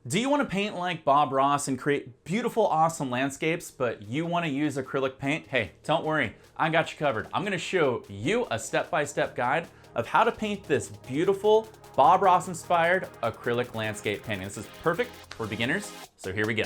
Do you want to paint like Bob Ross and create beautiful, awesome landscapes, but you want to use acrylic paint? Hey, don't worry, I got you covered. I'm going to show you a step-by-step guide of how to paint this beautiful Bob Ross inspired acrylic landscape painting. This is perfect for beginners, so here we go.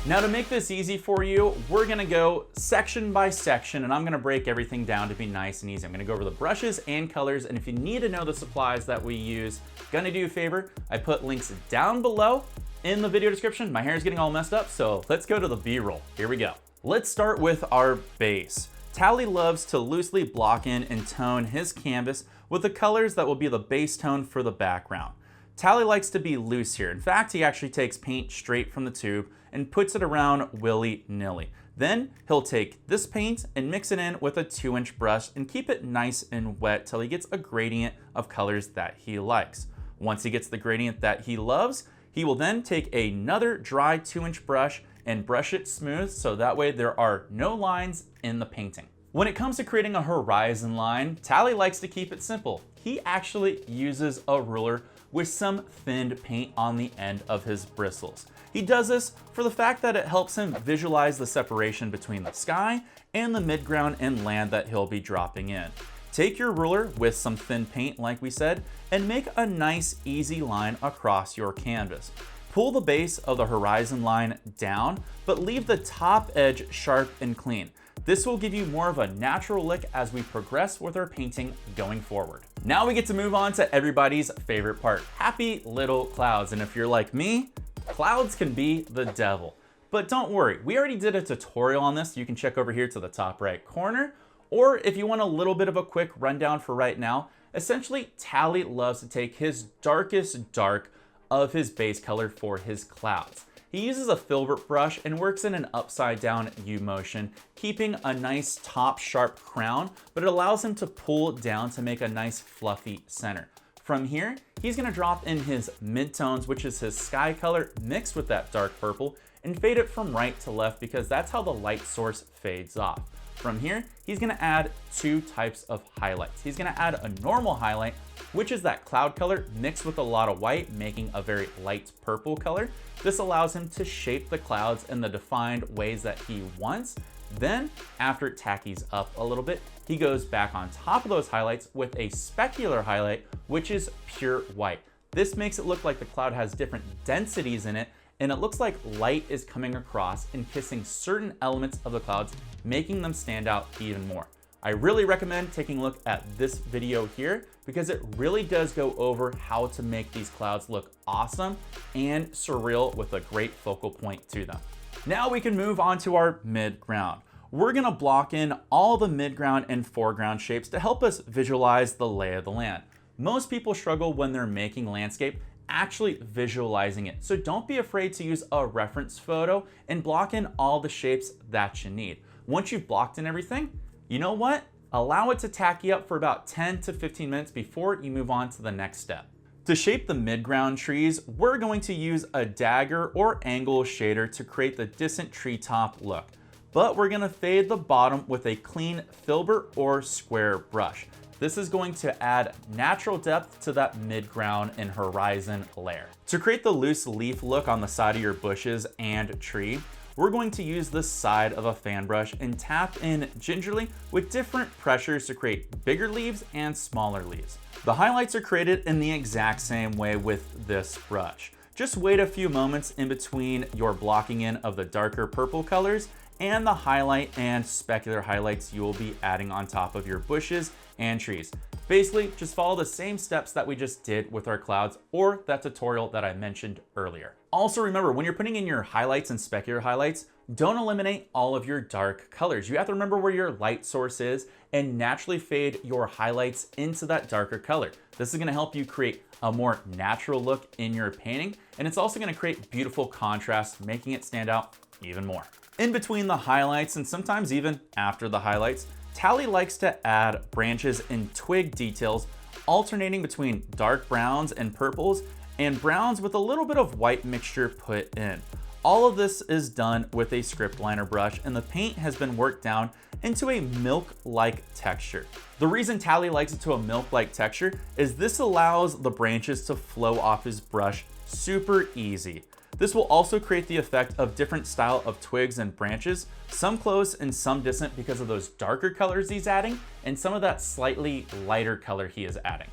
Now to make this easy for you, we're gonna go section by section, and I'm gonna break everything down to be nice and easy. I'm gonna go over the brushes and colors, and if you need to know the supplies that we use, gonna do you a favor, I put links down below in the video description. My hair is getting all messed up, so let's go to the B-roll. Here we go. Let's start with our base. Tally loves to loosely block in and tone his canvas with the colors that will be the base tone for the background. Tally likes to be loose here. In fact, he actually takes paint straight from the tube and puts it around willy-nilly. Then he'll take this paint and mix it in with a 2-inch brush and keep it nice and wet till he gets a gradient of colors that he likes. Once he gets the gradient that he loves, he will then take another dry 2-inch brush and brush it smooth so that way there are no lines in the painting. When it comes to creating a horizon line, Tally likes to keep it simple. He actually uses a ruler with some thinned paint on the end of his bristles. He does this for the fact that it helps him visualize the separation between the sky and the midground and land that he'll be dropping in. Take your ruler with some thin paint, like we said, and make a nice easy line across your canvas. Pull the base of the horizon line down, but leave the top edge sharp and clean. This will give you more of a natural look as we progress with our painting going forward. Now we get to move on to everybody's favorite part, happy little clouds. And if you're like me, clouds can be the devil. But don't worry, we already did a tutorial on this. You can check over here to the top right corner, or if you want a little bit of a quick rundown for right now, essentially Tally loves to take his darkest dark of his base color for his clouds. He uses a filbert brush and works in an upside down U motion, keeping a nice top sharp crown, but it allows him to pull down to make a nice fluffy center. From here, he's gonna drop in his midtones, which is his sky color mixed with that dark purple, and fade it from right to left because that's how the light source fades off. From here, he's gonna add 2 types of highlights. He's gonna add a normal highlight, which is that cloud color mixed with a lot of white, making a very light purple color. This allows him to shape the clouds in the defined ways that he wants. Then, after it tackies up a little bit, he goes back on top of those highlights with a specular highlight, which is pure white. This makes it look like the cloud has different densities in it, and it looks like light is coming across and kissing certain elements of the clouds, making them stand out even more. I really recommend taking a look at this video here because it really does go over how to make these clouds look awesome and surreal with a great focal point to them. Now we can move on to our midground. We're gonna block in all the midground and foreground shapes to help us visualize the lay of the land. Most people struggle when they're making landscape actually visualizing it. So don't be afraid to use a reference photo and block in all the shapes that you need. Once you've blocked in everything, you know what? Allow it to tacky up for about 10 to 15 minutes before you move on to the next step. To shape the midground trees, we're going to use a dagger or angle shader to create the distant treetop look. But we're gonna fade the bottom with a clean filbert or square brush. This is going to add natural depth to that midground and horizon layer. To create the loose leaf look on the side of your bushes and tree, we're going to use the side of a fan brush and tap in gingerly with different pressures to create bigger leaves and smaller leaves. The highlights are created in the exact same way with this brush. Just wait a few moments in between your blocking in of the darker purple colors and the highlight and specular highlights you will be adding on top of your bushes and trees. Basically, just follow the same steps that we just did with our clouds or that tutorial that I mentioned earlier. Also remember, when you're putting in your highlights and specular highlights, don't eliminate all of your dark colors. You have to remember where your light source is and naturally fade your highlights into that darker color. This is gonna help you create a more natural look in your painting, and it's also gonna create beautiful contrast, making it stand out even more. In between the highlights, and sometimes even after the highlights, Tally likes to add branches and twig details, alternating between dark browns and purples and browns with a little bit of white mixture put in. All of this is done with a script liner brush, and the paint has been worked down into a milk-like texture. The reason Tally likes it to a milk-like texture is this allows the branches to flow off his brush super easy. This will also create the effect of different style of twigs and branches, some close and some distant because of those darker colors he's adding, and some of that slightly lighter color he is adding.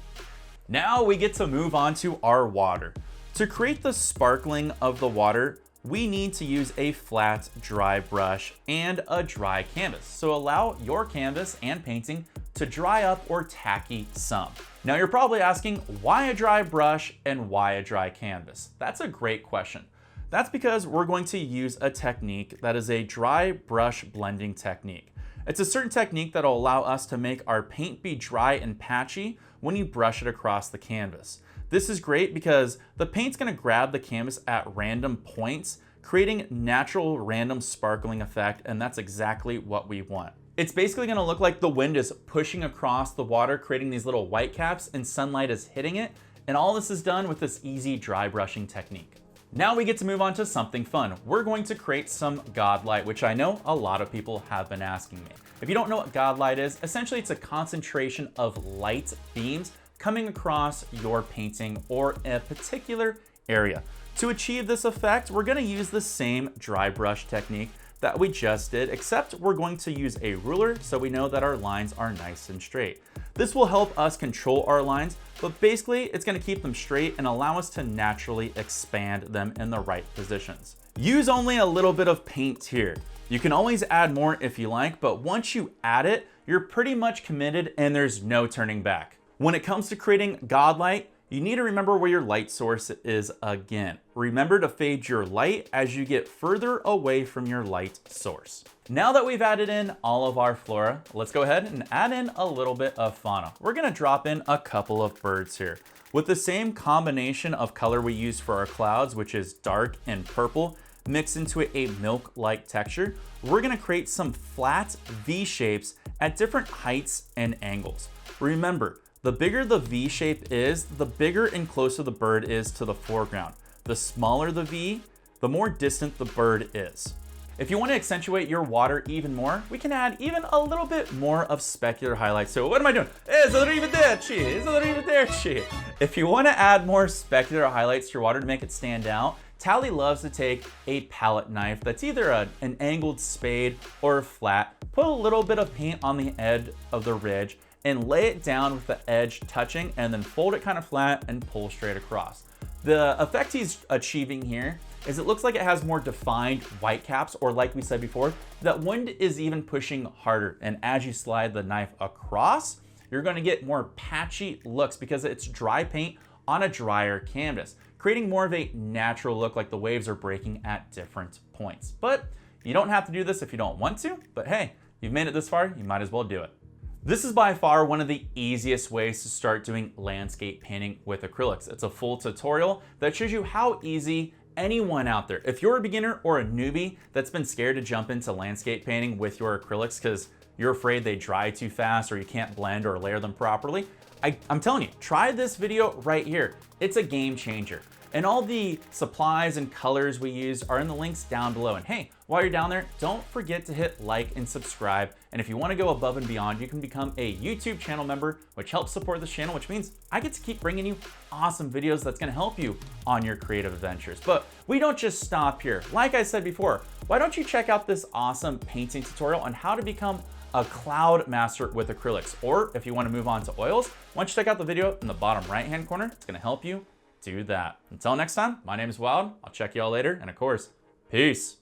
Now we get to move on to our water. To create the sparkling of the water, we need to use a flat, dry brush and a dry canvas. So allow your canvas and painting to dry up or tacky some. Now you're probably asking, why a dry brush and why a dry canvas? That's a great question. That's because we're going to use a technique that is a dry brush blending technique. It's a certain technique that will allow us to make our paint be dry and patchy when you brush it across the canvas. This is great because the paint's gonna grab the canvas at random points, creating natural random sparkling effect, and that's exactly what we want. It's basically gonna look like the wind is pushing across the water, creating these little white caps, and sunlight is hitting it, and all this is done with this easy dry brushing technique. Now we get to move on to something fun. We're going to create some God light, which I know a lot of people have been asking me. If you don't know what God light is, essentially it's a concentration of light beams coming across your painting or a particular area. To achieve this effect, we're gonna use the same dry brush technique that we just did, except we're going to use a ruler so we know that our lines are nice and straight. This will help us control our lines, but basically it's gonna keep them straight and allow us to naturally expand them in the right positions. Use only a little bit of paint here. You can always add more if you like, but once you add it, you're pretty much committed and there's no turning back. When it comes to creating God light, you need to remember where your light source is again. Remember to fade your light as you get further away from your light source. Now that we've added in all of our flora, let's go ahead and add in a little bit of fauna. We're gonna drop in a couple of birds here. With the same combination of color we used for our clouds, which is dark and purple, mixed into a milk-like texture, we're gonna create some flat V shapes at different heights and angles. Remember, the bigger the V shape is, the bigger and closer the bird is to the foreground. The smaller the V, the more distant the bird is. If you want to accentuate your water even more, we can add even a little bit more of specular highlights. So what am I doing? If you want to add more specular highlights to your water to make it stand out, Tally loves to take a palette knife that's either an angled spade or flat, put a little bit of paint on the edge of the ridge, and lay it down with the edge touching, and then fold it kind of flat and pull straight across. The effect he's achieving here is it looks like it has more defined white caps, or like we said before, that wind is even pushing harder. And as you slide the knife across, you're gonna get more patchy looks because it's dry paint on a drier canvas, creating more of a natural look like the waves are breaking at different points. But you don't have to do this if you don't want to, but hey, you've made it this far, you might as well do it. This is by far one of the easiest ways to start doing landscape painting with acrylics. It's a full tutorial that shows you how easy anyone out there, if you're a beginner or a newbie that's been scared to jump into landscape painting with your acrylics because you're afraid they dry too fast or you can't blend or layer them properly, I'm telling you, try this video right here. It's a game changer. And all the supplies and colors we use are in the links down below. And hey, while you're down there, don't forget to hit like and subscribe. And if you want to go above and beyond, you can become a YouTube channel member, which helps support this channel, which means I get to keep bringing you awesome videos that's going to help you on your creative adventures. But we don't just stop here. Like I said before, why don't you check out this awesome painting tutorial on how to become a cloud master with acrylics? Or if you want to move on to oils, why don't you check out the video in the bottom right-hand corner? It's going to help you do that. Until next time, my name is Wild. I'll check y'all later. And of course, peace.